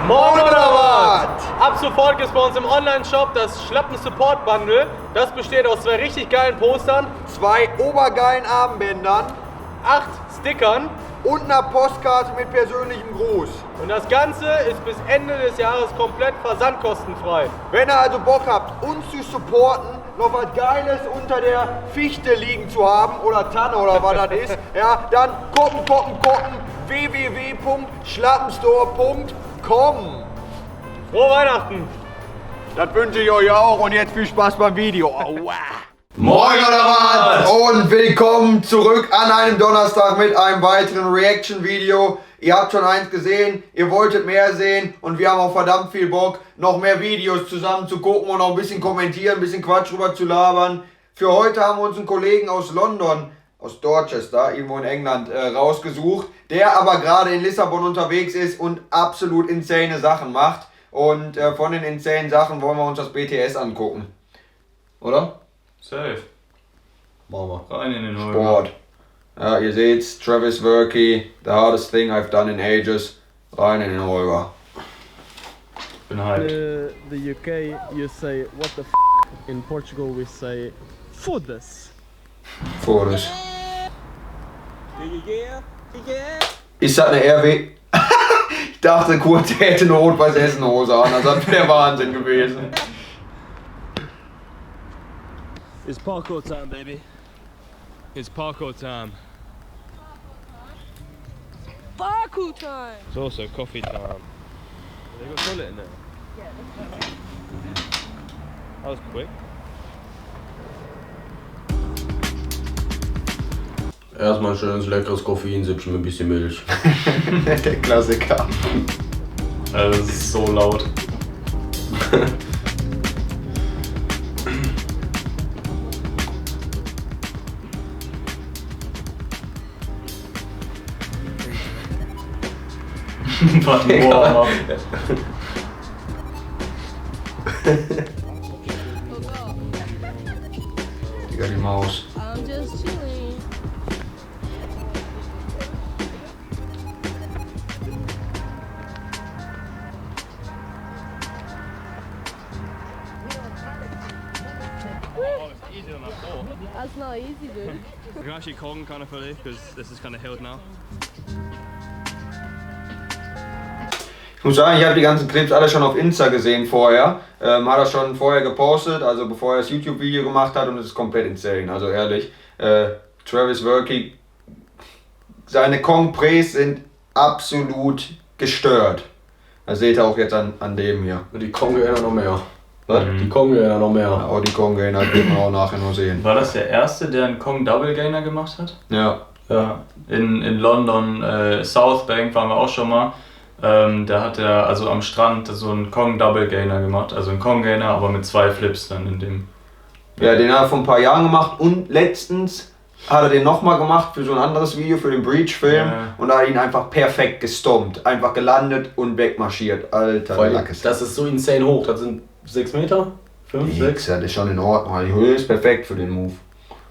Moin oder was? Ab sofort gibt es bei uns im Online-Shop das Schlappen-Support-Bundle. Das besteht aus 2 richtig geilen Postern, 2 obergeilen Armbändern 8 Stickern und einer Postkarte mit persönlichem Gruß. und das Ganze ist bis Ende des Jahres komplett versandkostenfrei. Wenn ihr also Bock habt, uns zu supporten, noch was Geiles unter der Fichte liegen zu haben oder Tanne oder was das ist, ja, dann gucken, www.schlappenstore.com. Frohe Weihnachten! Das wünsche ich euch auch und jetzt viel Spaß beim Video. Aua. Moin oder was? Und willkommen zurück an einem Donnerstag mit einem weiteren Reaction-Video. Ihr habt schon eins gesehen, ihr wolltet mehr sehen und wir haben auch verdammt viel Bock, noch mehr Videos zusammen zu gucken und auch ein bisschen kommentieren, ein bisschen Quatsch drüber zu labern. Für heute haben wir uns einen Kollegen aus London, aus Dorchester, irgendwo in England, rausgesucht, der aber gerade in Lissabon unterwegs ist und absolut insane Sachen macht. Und von den insane Sachen wollen wir uns das BTS angucken. Oder? Safe. Machen wir. Rein in den Holger. Sport. Ja, ihr seht's, Travis Verkey, the hardest thing I've done in ages. Rein in den Holger. Bin hyped. The UK, you say what the f. In Portugal, we say foda-se. Fotos. Ist das eine RW? Ich dachte kurz, er hätte eine rot-weiß Essen-Hose an. Das wäre der Wahnsinn gewesen. It's parkour time, baby. It's parkour time. Parkour time! It's also coffee time. They got a toilet in there. That was quick. Erstmal ein schönes leckeres Koffeinsippchen mit ein bisschen Milch. Der Klassiker. Also, das ist so laut. Was ein Warm-up. Digga, die Maus. I'm just chilling. That's not easy, dude. I can actually Kong kind of fully because this is kind of held now. Ich muss sagen, ich habe die ganzen Clips alle schon auf Insta gesehen vorher. Hat er schon vorher gepostet, also bevor er das YouTube-Video gemacht hat, und es ist komplett insane, also ehrlich. Travis Verkey, seine Kong-Press sind absolut gestört. Das seht ihr auch jetzt an dem hier. Die Kong-Gainer noch mehr. Was? Die Kong-Gainer noch mehr. Auch die Kong-Gainer wird man auch nachher noch sehen. War das der erste, der einen Kong Double Gainer gemacht hat? Ja. Ja. In London, South Bank waren wir auch schon mal. Da hat er also am Strand so einen Kong Double Gainer gemacht. Also einen Kong Gainer, aber mit 2 Flips dann in dem. Ja, den hat er vor ein paar Jahren gemacht und letztens hat er den nochmal gemacht für so ein anderes Video, für den Breach-Film, Ja. und da hat ihn einfach perfekt gestompt. Einfach gelandet und wegmarschiert. Alter, Vor allem, Lackes. das ist so insane hoch. Das sind 6 Meter? 5, 6? Das ist schon in Ordnung. Die Höhe ist perfekt für den Move.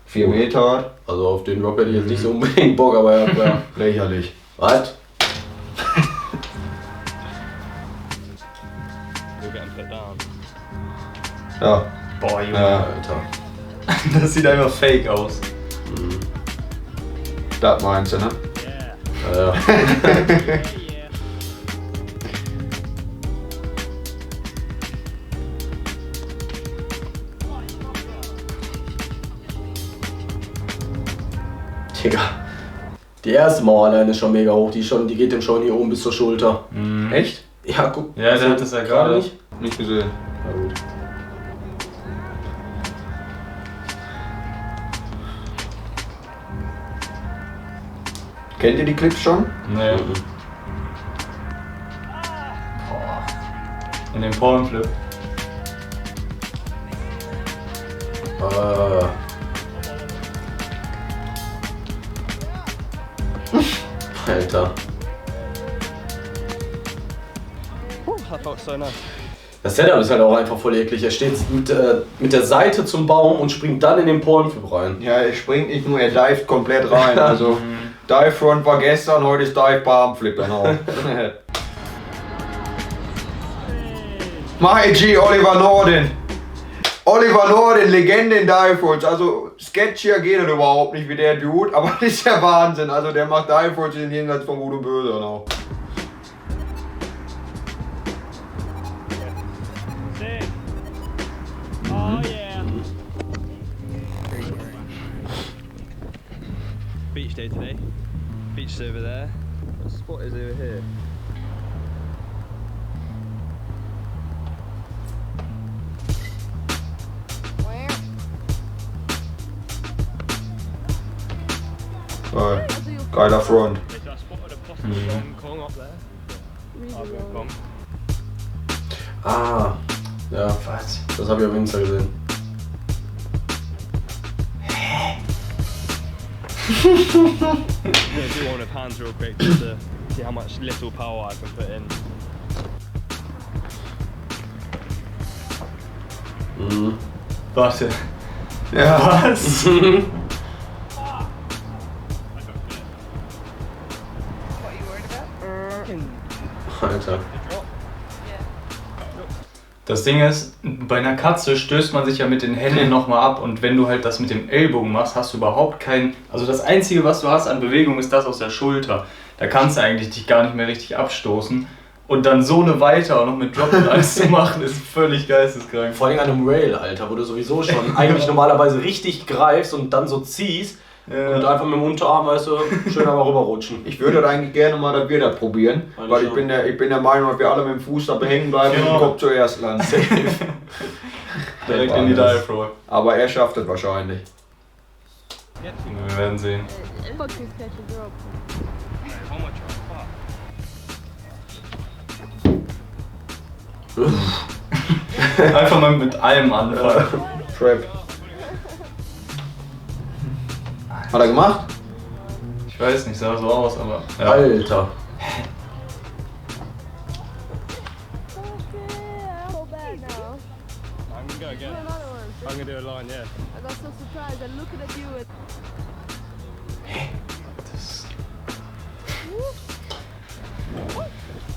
4 Meter, Also auf den Rock hätte ich jetzt nicht so unbedingt Bock, aber ja. lächerlich. Was? You're getting put down. Ja. Boah, Junge. Alter. Das sieht einfach fake aus. Das meinst du, ne? Ja. Digga. Die erste Mauer alleine ist schon mega hoch. Die geht dem schon hier oben bis zur Schulter. Echt? Ja, guck. Ja, der hat das ja gerade nicht. Nicht gesehen. Na gut. Kennt ihr die Clips schon? Nee. In dem Pornflip. Alter. I felt so nice. Das Setup ist halt auch einfach voll eklig. Er steht mit der Seite zum Baum und springt dann in den Pornflip rein. Ja, er springt nicht nur, er dived komplett rein. Also Dive Front war gestern, heute ist Dive Barmflip, genau. My G, Oliver Norden. Oliver Norden, Legende in Dive-Holz. Also sketchier geht das überhaupt nicht wie der Dude, aber das ist ja Wahnsinn. Also der macht Dive-Holz in Jenseits von Gut und Böse auch. Oh yeah. Beach day today. Beach is over there. The spot is over here. Geiler Front. I spotted a possible long Kong up there. Really long. Ah, ja, Was? das habe ich auf Insta gesehen. I'm gonna do one with hands real quick just to see how much little power I can put in. Mhm. Warte. Ja. Was? Alter. Das Ding ist, bei einer Katze stößt man sich ja mit den Händen nochmal ab und wenn du halt das mit dem Ellbogen machst, hast du überhaupt kein... Also das Einzige, was du hast an Bewegung, ist das aus der Schulter. Da kannst du eigentlich dich gar nicht mehr richtig abstoßen. Und dann so eine Weite auch noch mit Drop und alles zu machen, ist völlig geisteskrank. Vor allem an einem Rail, Alter, wo du sowieso schon eigentlich normalerweise richtig greifst und dann so ziehst Ja. und einfach mit dem Unterarm, weißt du, schön einmal rüberrutschen. Ich würde das eigentlich gerne mal, dass wir das probieren. Meine Weil schon. ich bin der Meinung, dass wir alle mit dem Fuß da hängen bleiben und Genau. den Kopf zuerst landen. Direkt in die Dive Roll. Aber er schafft es wahrscheinlich. Wir werden sehen. Fucking catch a drop. Einfach mal mit allem anfangen. Trap. Hat er gemacht? Ich weiß nicht, sah so aus, aber... Ja. Alter. Okay, I feel bad now. I'm gonna go Do again. another one. I'm gonna do a line, yeah. I got so surprised. I'm looking at you with.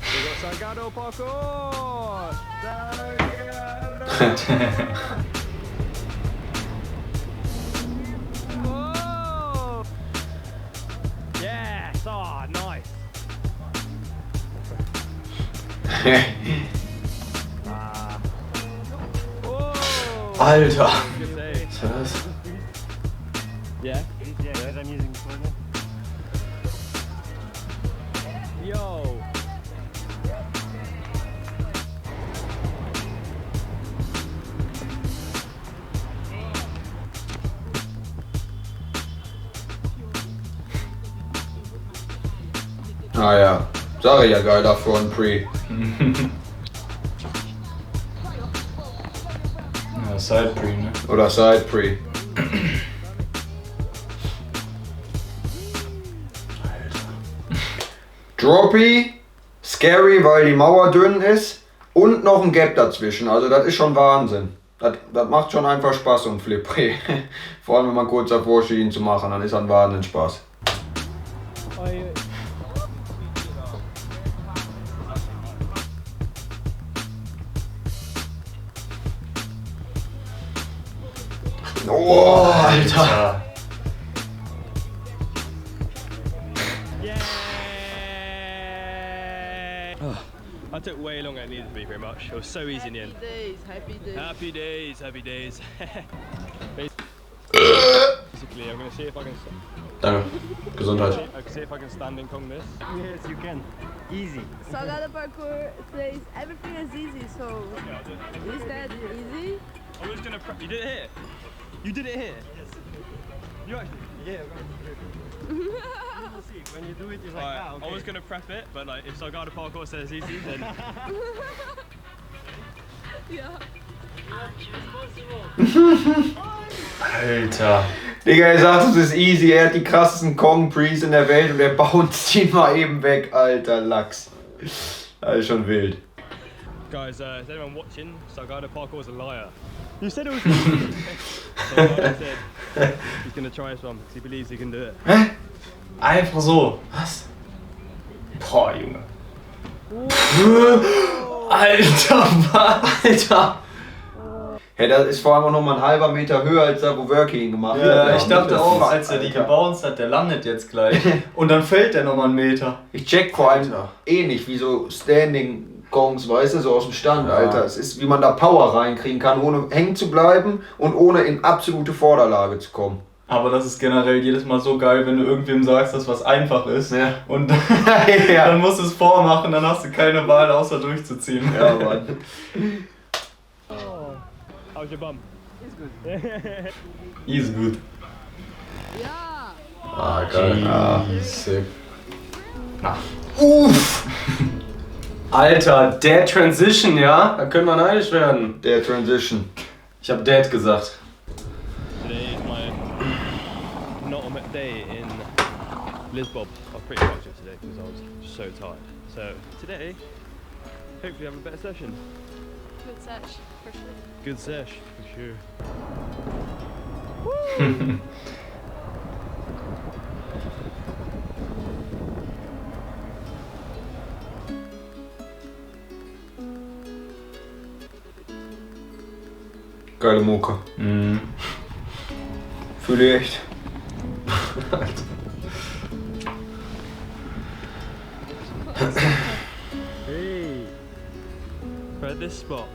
We got Salgado parkour! Whoa! Yes! Oh, nice! Whoa! Alter. Good save. Was war das? Yeah? Yeah, because I'm using the corner. Yo! Ah ja, sag ich ja, geiler Front Pre. Ja, Side Pre, ne? Oder Side Pre. Droppy, scary, weil die Mauer dünn ist und noch ein Gap dazwischen. Also das ist schon Wahnsinn. Das macht schon einfach Spaß und Flip-Pre. Vor allem wenn man kurz davor steht, ihn zu machen, dann ist das ein Wahnsinn Spaß. Oh, Alter. I took way longer than it needed to be, pretty much. It was so easy in the end. Happy days, happy days. Happy days, happy days. Basically, I'm gonna see if I can. Danke. Gesundheit. I can see if I can stand in Kong this. Yes, you can. Easy. Salgado parkour says everything is easy, so is that easy? I was gonna prep. You did it here. You did it here. Yes. You actually. Yeah, you will see. When you do it, it's like, Alright, okay. I was gonna prep it, but like if Salgado parkour says easy, then Yeah. Alter. Digga, er sagt, es ist easy, er hat die krassesten Kong-Prees in der Welt und er bounced ihn mal eben weg, alter Lachs. Das ist schon wild. guys, is anyone watching? Salgado parkour is a liar. You said it was easy. Salgado said he's gonna try this one because he believes he can do it. Hä? Einfach so. Was? Boah, Junge. Alter, was? Alter! Hey, das ist vor allem auch noch mal ein halber Meter höher als da, wo Worky ihn gemacht hat. Ja, ich dachte auch, mindestens, als er die Alter. gebounced hat, der landet jetzt gleich. Und dann fällt der nochmal einen Meter. Ich check vor allem Alter. ähnlich wie so Standing Gongs, weißt du, so aus dem Stand, Ja. Alter. Es ist, wie man da Power reinkriegen kann, ohne hängen zu bleiben und ohne in absolute Vorderlage zu kommen. Aber das ist generell jedes Mal so geil, wenn du irgendwem sagst, dass was einfach ist. Ja. Und Ja. dann musst du es vormachen, dann hast du keine Wahl, außer durchzuziehen. Ja, Mann. How's your bum? Ist gut. Ja. Ah, geil. Ja. Sick. Uff! Alter, Dad Transition, ja? Da können wir neidisch werden. Der Transition. Ich hab Dad gesagt. Today is my penultimate day in Lisbon. I was pretty much yesterday because I was so tired. So today, hopefully have a better session. Good sesh, for sure. Good sesh, for sure. Geile Mucke. Mhm. Fühle ich echt. Hey, at this spot.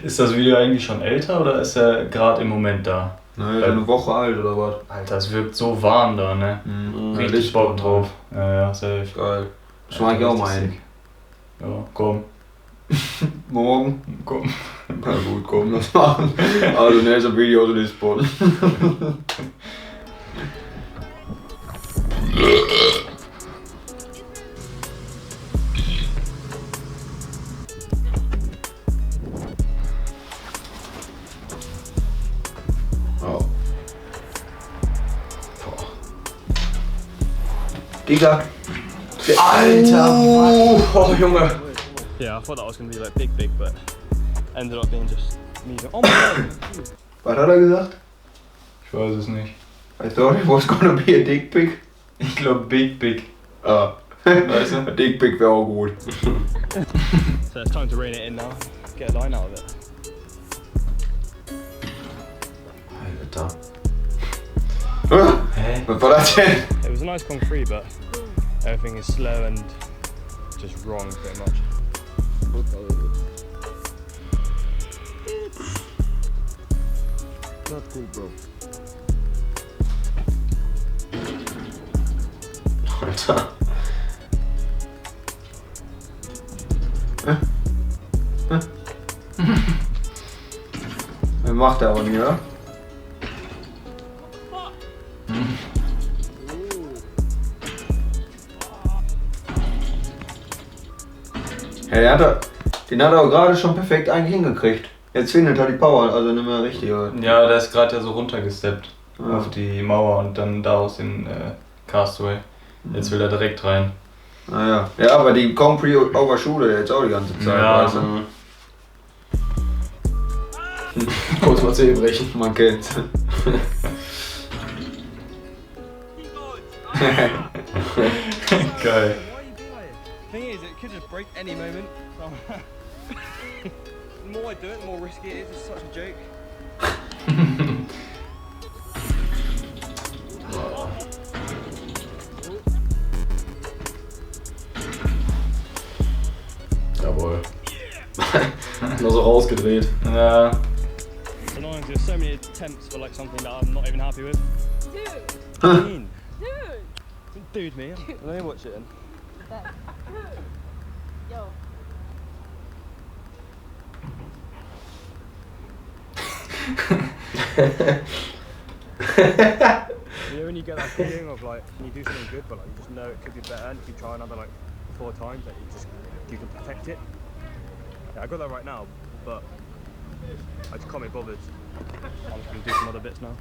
Ist das Video eigentlich schon älter oder ist er gerade im Moment da? Naja, so eine Woche alt oder was? Alter, es wirkt so warm da, ne? Richtig Bock drauf. Ja, ja, safe. Geil. Das mag ich auch mal hin. Ja, komm. Morgen? Komm. Na gut, komm, das machen. Also, nächstes Video aus Lisbon. Oh. Digga. Alter, oh Junge. Yeah, I thought that was going to be like big, but ended up being just medium. Oh my god! Was hat er gesagt? Ich weiß es nicht. I thought it was gonna be a dick pic. Ich glaube Big. Ah. Weißt du? A dick pic wäre auch gut. So it's time to rein it in now. Get a line out of it. Alter. Hä? Was war das denn? It was a nice Kong 3, but everything is slow and just wrong pretty much. Not cool, bro. Alter. Das macht er aber nicht, oder? Ja, den hat er auch gerade schon perfekt eigentlich hingekriegt. Jetzt findet er die Power, also nicht mehr richtig. Oder? Ja, der ist gerade ja so runtergesteppt Ah. auf die Mauer und dann da aus den Castaway. Jetzt will er direkt rein. Naja. Ja, aber die Compre overshootet jetzt auch die ganze Zeit. Ja. Weißt du? Kurz mal Zähne brechen. Man kennt's. Geil. Why are you being like this? Thing is, it could just break any moment. The more I do it, the more risky it is. It's such a joke. Jawohl. Nur so rausgedreht. Ja. It's annoying 'cause there's so many attempts for like something that I'm not even happy with. Dude, What do you mean? dude. Dude, me. Let me watch it then. Yo. You know when you get that feeling of like, when you do something good, but like you just know it could be better, and if you try another like 4 times, that you can perfect it. Yeah, I got that right now, but I just can't be bothered. I'm just gonna do some other bits now.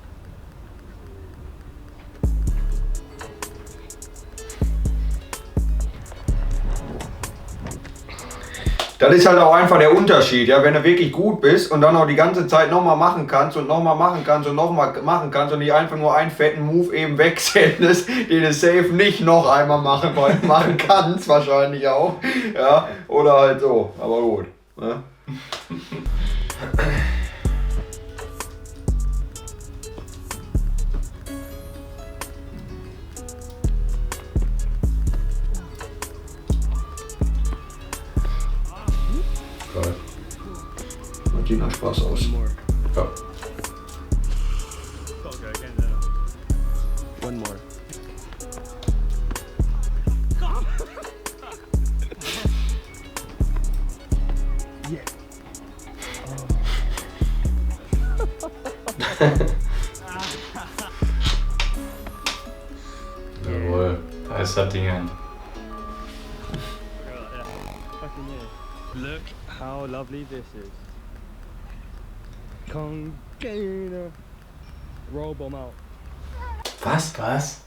Das ist halt auch einfach der Unterschied, ja, wenn du wirklich gut bist und dann auch die ganze Zeit nochmal machen kannst und nochmal machen kannst und nochmal machen kannst und nicht einfach nur einen fetten Move eben wegsendest, den du safe nicht noch einmal machen kannst, wahrscheinlich auch, ja, oder halt so, aber gut, ne? Geil. Sieht nach Spaß aus. One more. Ja. Gotta go again, don't I? One more. Yeah. Jawohl. Da ist das Ding. Fucking yeah. Look how lovely this is. Container. Roll bomb out. Was? Was?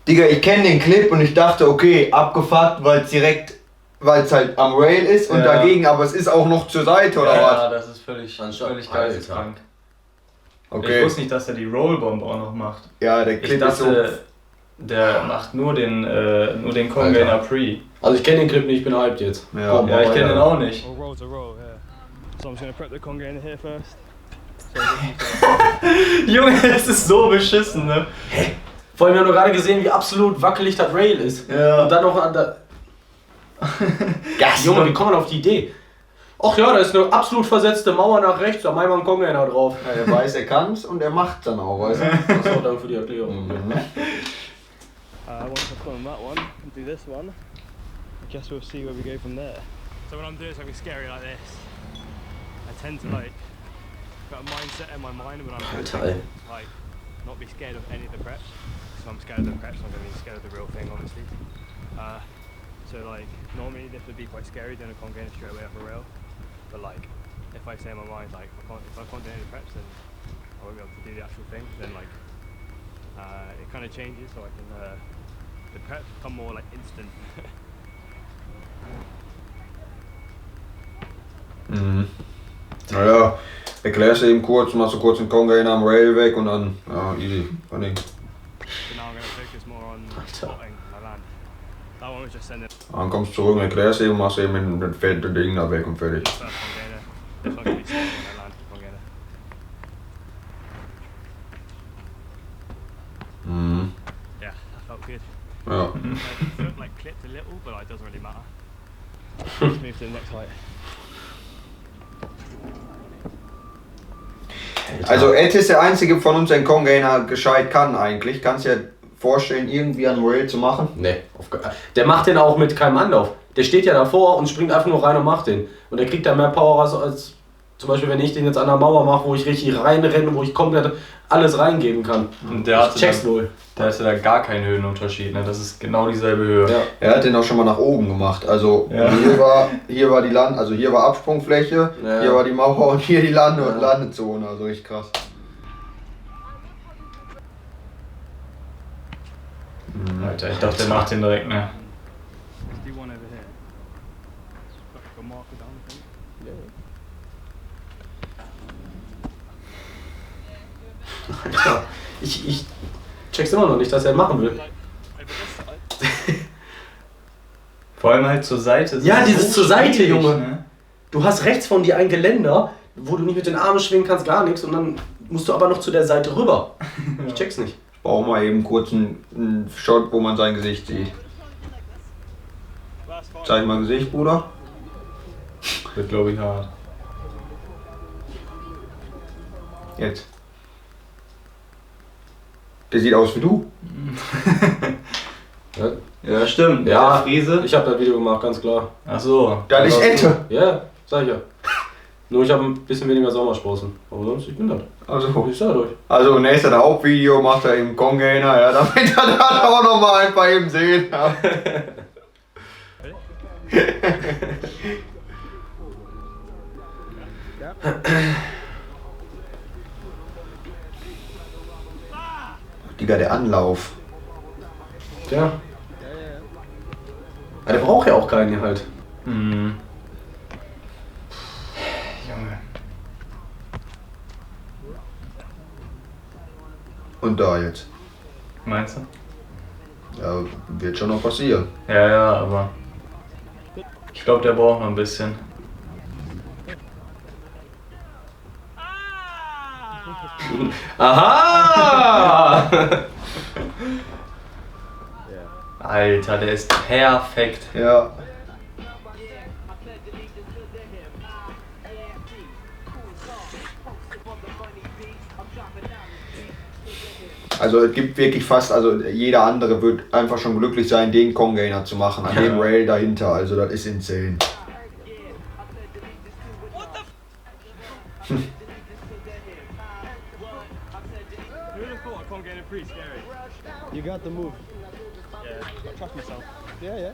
Digga, ich kenne den Clip und ich dachte, okay, abgefuckt, weil es halt am Rail ist und Ja. dagegen, aber es ist auch noch zur Seite, oder Ja, das ist völlig Alter. geisteskrank. was? Ich Okay, wusste nicht, dass er die Rollbomb auch noch macht. ja, der Ich Clip ist so... dachte, der macht nur den Congainer Pre. Also ich kenne den Clip nicht, ich bin hyped jetzt. Ja. Komm, Ja, ich mach kenne den weiter. auch nicht. Or roll to roll, yeah. So I'm just gonna prep the congainer here first. Junge, das ist so beschissen, ne? Vor allem, wir haben doch gerade gesehen, wie absolut wackelig das Rail ist. Ja. Und dann noch an der... Gas, Junge, wie kommt man auf die Idee? Ach ja, da ist eine absolut versetzte Mauer nach rechts, da machen wir einen Congainer drauf. Ja, er weiß, er kann's und er macht's dann auch, weißt du? Achso, danke für die Erklärung. Once I've done that one and do this one, I guess we'll see where we go from there. So when I'm doing something scary like this, I tend to like got a mindset in my mind when I'm Alter, prepping, ey. like not be scared of any of the preps. If I'm scared of the preps, I'm gonna be scared of the real thing, obviously. So like normally this would be quite scary doing a congainer straight away off a rail, but like if I say in my mind like if I can't do any preps, then I won't be able to do the actual thing. Then like it kind of changes, so I can the preps become more like instant. Mhm. Naja, erklärst du eben kurz, machst du kurz den Congainer am Rail weg und dann, ja, easy, funny. So now I'm going to focus more on spotting my land. That one was just sending Dann kommst du zurück und erklärst eben, machst eben mit dem fetten Ding da weg und fertig. the first congainer. This one can be spotting my land congainer. Mhm. Yeah, that felt good. Ja. It looked like clipped a little, but it doesn't really matter. Let's move to the next height. Also Ed ist der einzige von uns, der einen Congainer gescheit kann eigentlich. Kannst du dir vorstellen, irgendwie an Rail zu machen? Nee, der macht den auch mit keinem Anlauf. Der steht ja davor und springt einfach nur rein und macht den. Und der kriegt da mehr Power als zum Beispiel, wenn ich den jetzt an der Mauer mache, wo ich richtig reinrenne, wo ich komplett alles reingeben kann. Und der hatte check's dann, wohl. der hatte da gar keinen Höhenunterschied, ne? Das ist genau dieselbe Höhe. Ja. Er hat den auch schon mal nach oben gemacht. Also Ja. hier war die also hier war Absprungfläche, Ja. hier war die Mauer und hier die Landezone. Also richtig krass. Alter, ich dachte, der macht den direkt, ne? Let's do one over here. Got a marker down, I think. Alter, ich check's immer noch nicht, dass er machen will. Like, over this side. Vor allem halt zur Seite. Ja, Das ist dieses so zur Seite, schwierig, Junge. Ne? Du hast rechts von dir ein Geländer, wo du nicht mit den Armen schwingen kannst, gar nichts. Und dann musst du aber noch zu der Seite rüber. Ich check's nicht. Ich brauche mal eben kurz einen Shot, wo man sein Gesicht sieht. That's fine. Zeig mal Gesicht, Bruder. Wird, glaube ich, hart. Jetzt. Der sieht aus wie du. Ja, Ja, stimmt. Ja. Der Friese. ich habe das Video gemacht, ganz klar. Ach so. Das ist Ette. Ja, sag ich ja. Nur ich habe ein bisschen weniger Sommersprossen. Aber sonst, ich bin das. Also, Ich sag euch. also nächstes Hauptvideo macht er eben Congainer, ja, damit er dann auch nochmal einfach eben sehen. Ja. Digga, der Anlauf. Ja. Ja, der braucht ja auch keinen hier halt. Mhm. Und da jetzt. Meinst du? Ja, wird schon noch passieren. Ja, aber ich glaube, der braucht noch ein bisschen. Aha! Alter, der ist perfekt. Ja. Also es gibt wirklich fast, also jeder andere wird einfach schon glücklich sein, den Congainer zu machen, an dem Rail dahinter. Also das ist insane. You got the move. Yeah, I trust myself. Yeah, yeah.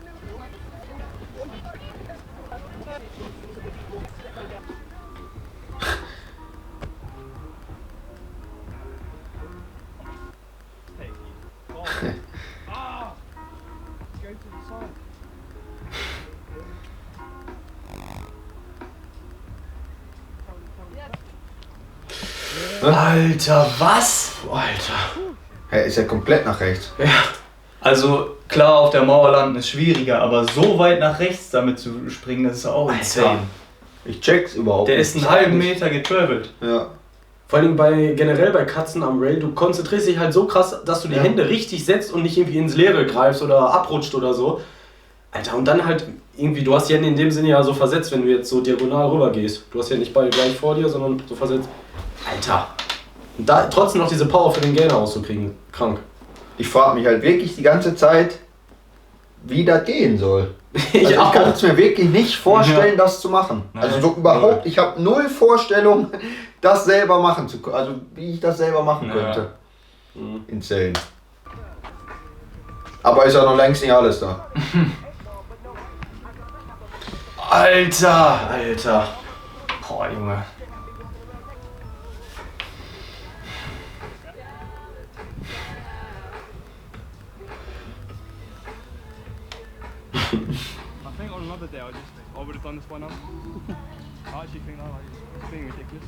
Alter, was? Alter. Hey, ist ja komplett nach rechts. Ja. Also klar, auf der Mauer landen ist schwieriger, aber so weit nach rechts damit zu springen, das ist auch insane. Ich check's überhaupt Der nicht. ist einen halben Meter getravelt. Ja. Vor allem generell bei Katzen am Rail, du konzentrierst dich halt so krass, dass du die Hände richtig setzt und nicht irgendwie ins Leere greifst oder abrutscht oder so. Alter, und dann halt irgendwie, du hast die Hände in dem Sinne ja so versetzt, wenn du jetzt so diagonal rüber gehst. Du hast ja nicht beide gleich vor dir, sondern so versetzt. Alter. Und da trotzdem noch diese Power für den Gainer auszukriegen. Krank. Ich frage mich halt wirklich die ganze Zeit, wie das gehen soll. Ich Also ich auch. kann es mir wirklich nicht vorstellen, das zu machen. Nein. Also so überhaupt, ich habe null Vorstellung, das selber machen zu können. Also wie ich das selber machen Ja. könnte. Insane. Aber ist ja noch längst nicht alles da. Alter! Alter. Boah, Junge. I think on another day I would have done this by now. I actually think that it's being ridiculous.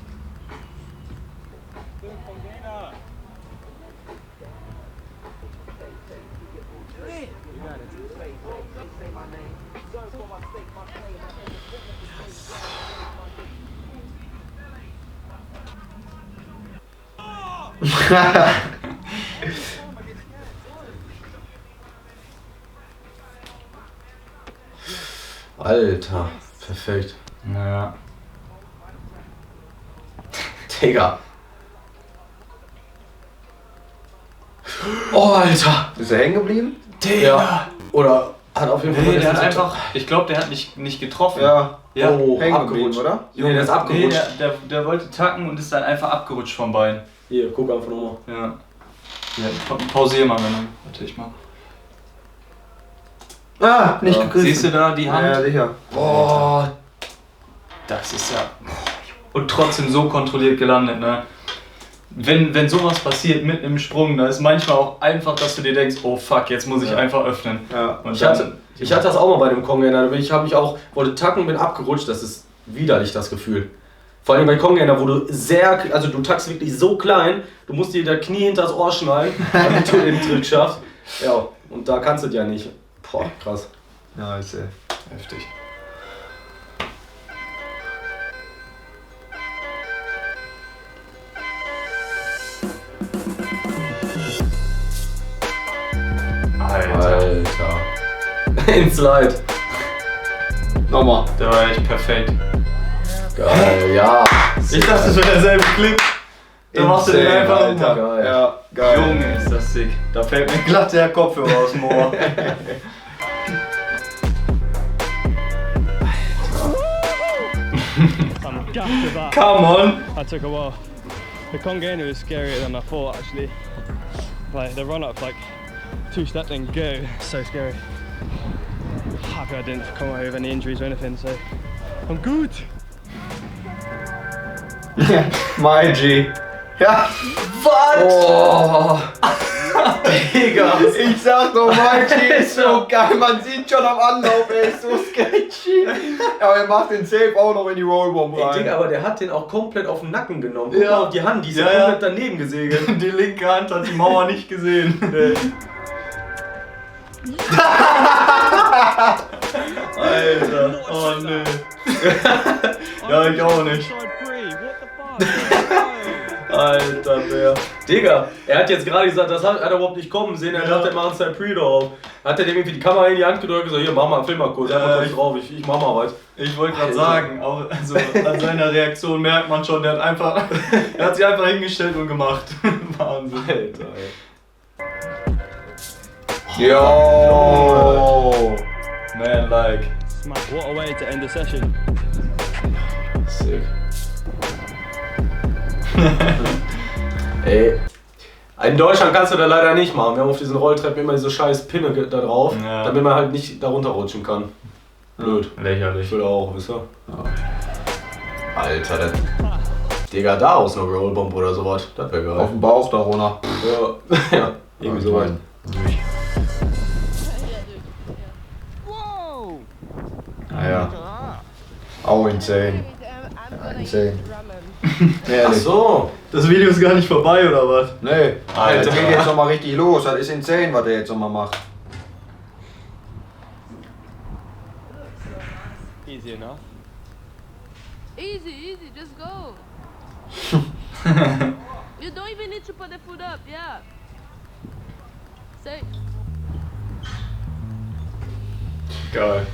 Alter. Perfekt. Ja. Digga. Oh, Alter. Ist er hängen geblieben? Ja. Oder hat auf jeden Fall Nee, der hat das- einfach. Ich glaube, der hat nicht getroffen. Ja. Ja. Oh, Hängen abgerutscht, geblieben, oder? Nee, der ist abgerutscht. Nee, der wollte tacken und ist dann einfach abgerutscht vom Bein. Hier, guck einfach nochmal. Ja. Pausier mal, wenn du. Warte, ich mal. Ah, nicht gegriffen. Siehst du da die Hand? Ja, sicher. Boah. Das ist ja. Und trotzdem so kontrolliert gelandet, ne? Wenn sowas passiert mitten im Sprung, da ist manchmal auch einfach, dass du dir denkst, oh fuck, jetzt muss ich einfach öffnen. Ja. Und Ich hatte das auch mal bei dem Congainer. Wollte tacken, bin abgerutscht. Das ist widerlich, das Gefühl. Vor allem bei Congainer, wo du also du tackst wirklich so klein, du musst dir das Knie hinter das Ohr schnallen, damit du den Trick schaffst. Ja, und da kannst du es ja nicht. Boah, krass. Nice, ey. heftig. Alter. In Slide. Nochmal. Der war echt perfekt. Geil, ja. Ich dachte, es wäre derselbe Clip. Da machst du den Insane, einfach Alter. nochmal. Geil. Ja, geil. Junge, ist das sick. Da fällt mir glatt der Kopfhörer aus dem Ohr. I'm gassed at that. Come on! That took a while. The Congainer was scarier than I thought actually. Like the run up, like 2 steps and go, so scary. Happy I didn't come away with any injuries or anything, so I'm good. My G. Ja, Was? Oh, Digga. ich sag doch, Mikey ist so geil. Man sieht schon am Anlauf, er ist so sketchy. Aber er macht den Safe auch noch in die Rollbomb Ey, rein. Digga, aber der hat den auch komplett auf den Nacken genommen. Guck Ja. mal auf die Hand, die ist ja Ja, ja. komplett daneben gesegelt. Die linke Hand hat die Mauer nicht gesehen. Alter, oh nee. Ja, ich auch nicht. Side 3, what the fuck? Alter, Bär. Digga, er hat jetzt gerade gesagt, das hat er überhaupt nicht kommen sehen. Er dachte, er macht einen Cypress drauf. Hat er dem irgendwie die Kamera in die Hand gedrückt und gesagt, hier, mach mal, film mal kurz, einfach kurz drauf, ich mach mal was. Ich wollte gerade sagen, auch also an seiner Reaktion merkt man schon, er hat sich einfach hingestellt und gemacht. Wahnsinn. Alter, ey. Yo. Man, like. Smack, what a way to end the session. Sick. Ey. In Deutschland kannst du da leider nicht machen. Wir haben auf diesen Rolltreppen immer diese scheiß Pinne da drauf, Ja. damit man halt nicht da runterrutschen kann. Blöd. Lächerlich. Ich will auch, wisst ihr? Alter, das. Digga, da aus eine Rollbomb oder sowas. Das wäre geil. Auf dem Bauch da runter. Ja, ja. Irgendwie so weit. Whoa! Naja. Auch insane. I'm gonna insane. eat ramen. Ach Ehrlich. so. Das Video ist gar nicht vorbei, oder was? Nee, Alter. das geht jetzt nochmal richtig los. Das ist insane, was der jetzt nochmal macht. Easy enough. Easy, easy, just go. You don't even need to put the food up, yeah. Say, Geil.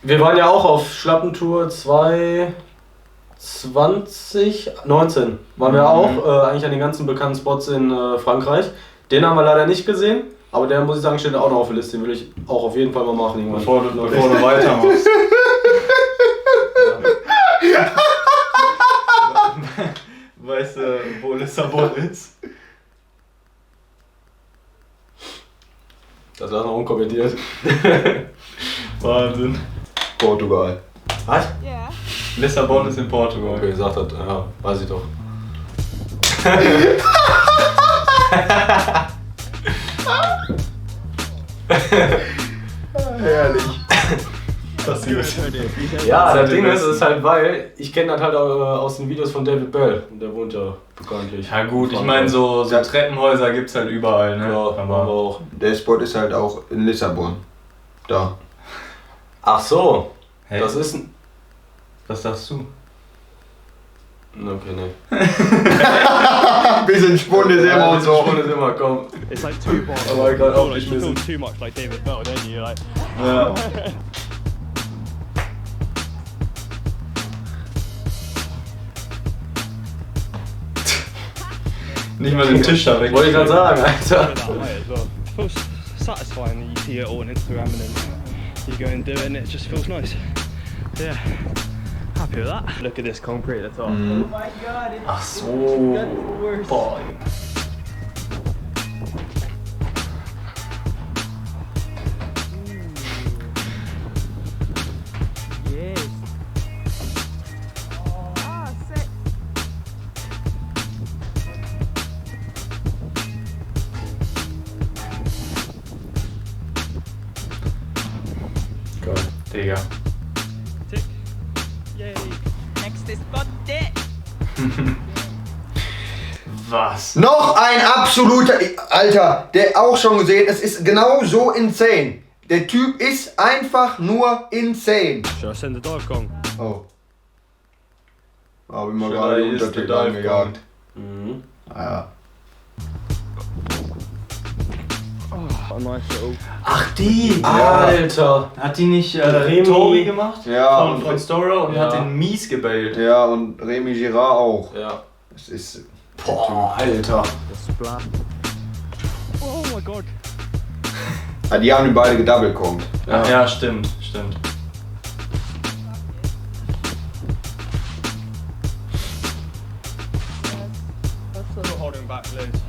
Wir waren ja auch auf Schlappentour 2019. Waren wir auch, eigentlich an den ganzen bekannten Spots in Frankreich. Den haben wir leider nicht gesehen, aber der, muss ich sagen, steht auch noch auf der Liste. Den will ich auch auf jeden Fall mal machen irgendwann. Bevor du weitermachst. Weißt du, wo Lissabon ist? Das war noch unkommentiert. Wahnsinn. Portugal. Was? yeah. Lissabon ist in Portugal. Okay, sagt das, ja, weiß ich doch. Herrlich. Passiert. Ja, das Ding ist, es ist halt, weil ich kenne das halt aus den Videos von David Bell. Der wohnt ja bekanntlich. Ja gut, ich meine so Treppenhäuser gibt's halt überall, ne? Ja, aber auch. Der Spot ist halt auch in Lissabon. Da. Ach so, Hey, das ist ein. was sagst du? Okay, ne. Bisschen Spund ist immer und so. Schon ist immer, komm. It's like too bars. Aber I got you off feel the too much like David Bell, don't you? Like, Ja. Nicht mal den Tisch da weg. Wollte ich gerade sagen, Alter. that way as well. It feels satisfying that you see it all on Instagram and then you go and do it and it just feels nice. Yeah, happy with that. Look at this concrete at the top. Ach so. Boah. Yes. Ah, sick. Geil. Digga. Tick. Yay. Was? Noch ein absoluter. Alter, der auch schon gesehen, es ist genau so insane. Der Typ ist einfach nur insane. Should I send the dive gong? Oh. Hab ich mal Should gerade I die use the Untertitel dive angejagt. Mhm. Ja. A nice little. Ach die! Ja. Alter! Hat die nicht Remy- Tori gemacht? Ja, Von Stora und Ja. hat den mies gebellt. Ja, und Remy Girard auch. Ja. Es ist. Boah, Alter. The splat. Oh my god. Ja, die haben die beide gedoublecombed. Ach ja, stimmt, stimmt. Not holding back, Liz.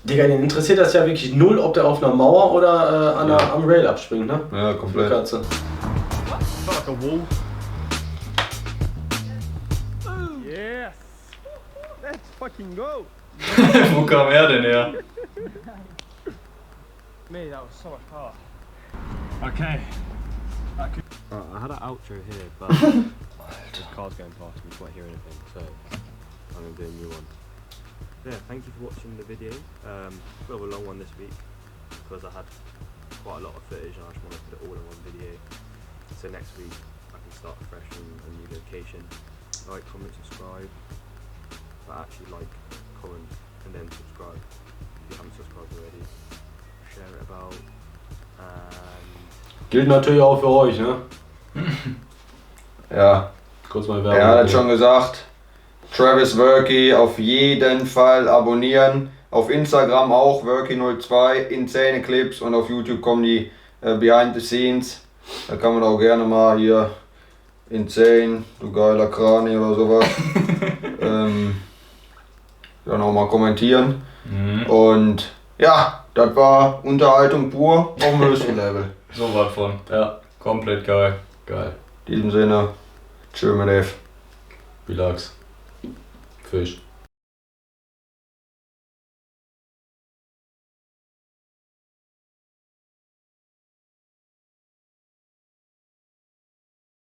Digga, den interessiert das ja wirklich null, ob der auf einer Mauer oder am Rail abspringt, ne? Ja, komplett. Katze. Like a wall. Yes! Let's fucking go! Wo kam er denn her? Me, that was so much power. Okay. Right, I had an outro here, but this car's going past me, you can't hear anything, so I'm going to do a new one. Yeah, thank you for watching the video. Bit of a long one this week because I had quite a lot of footage and I just want to put it all in one video. So next week I can start fresh in a new location. Like, comment, subscribe. But actually like, comment and then subscribe if you haven't subscribed already. Share it about. Gilt natürlich auch für euch, ne? Ja, Kurz mal Werbung. er hat es schon gesagt. Travis Wurky auf jeden Fall abonnieren. Auf Instagram auch, Wurky02, Insane Clips und auf YouTube kommen die Behind the Scenes. Da kann man auch gerne mal hier Insane, du geiler Krani oder sowas. Dann auch mal kommentieren. Und ja, das war Unterhaltung pur auf dem höchsten Level. So was von. Ja, komplett geil. Geil. In diesem Sinne, tschö mit F. Relax. Fisch.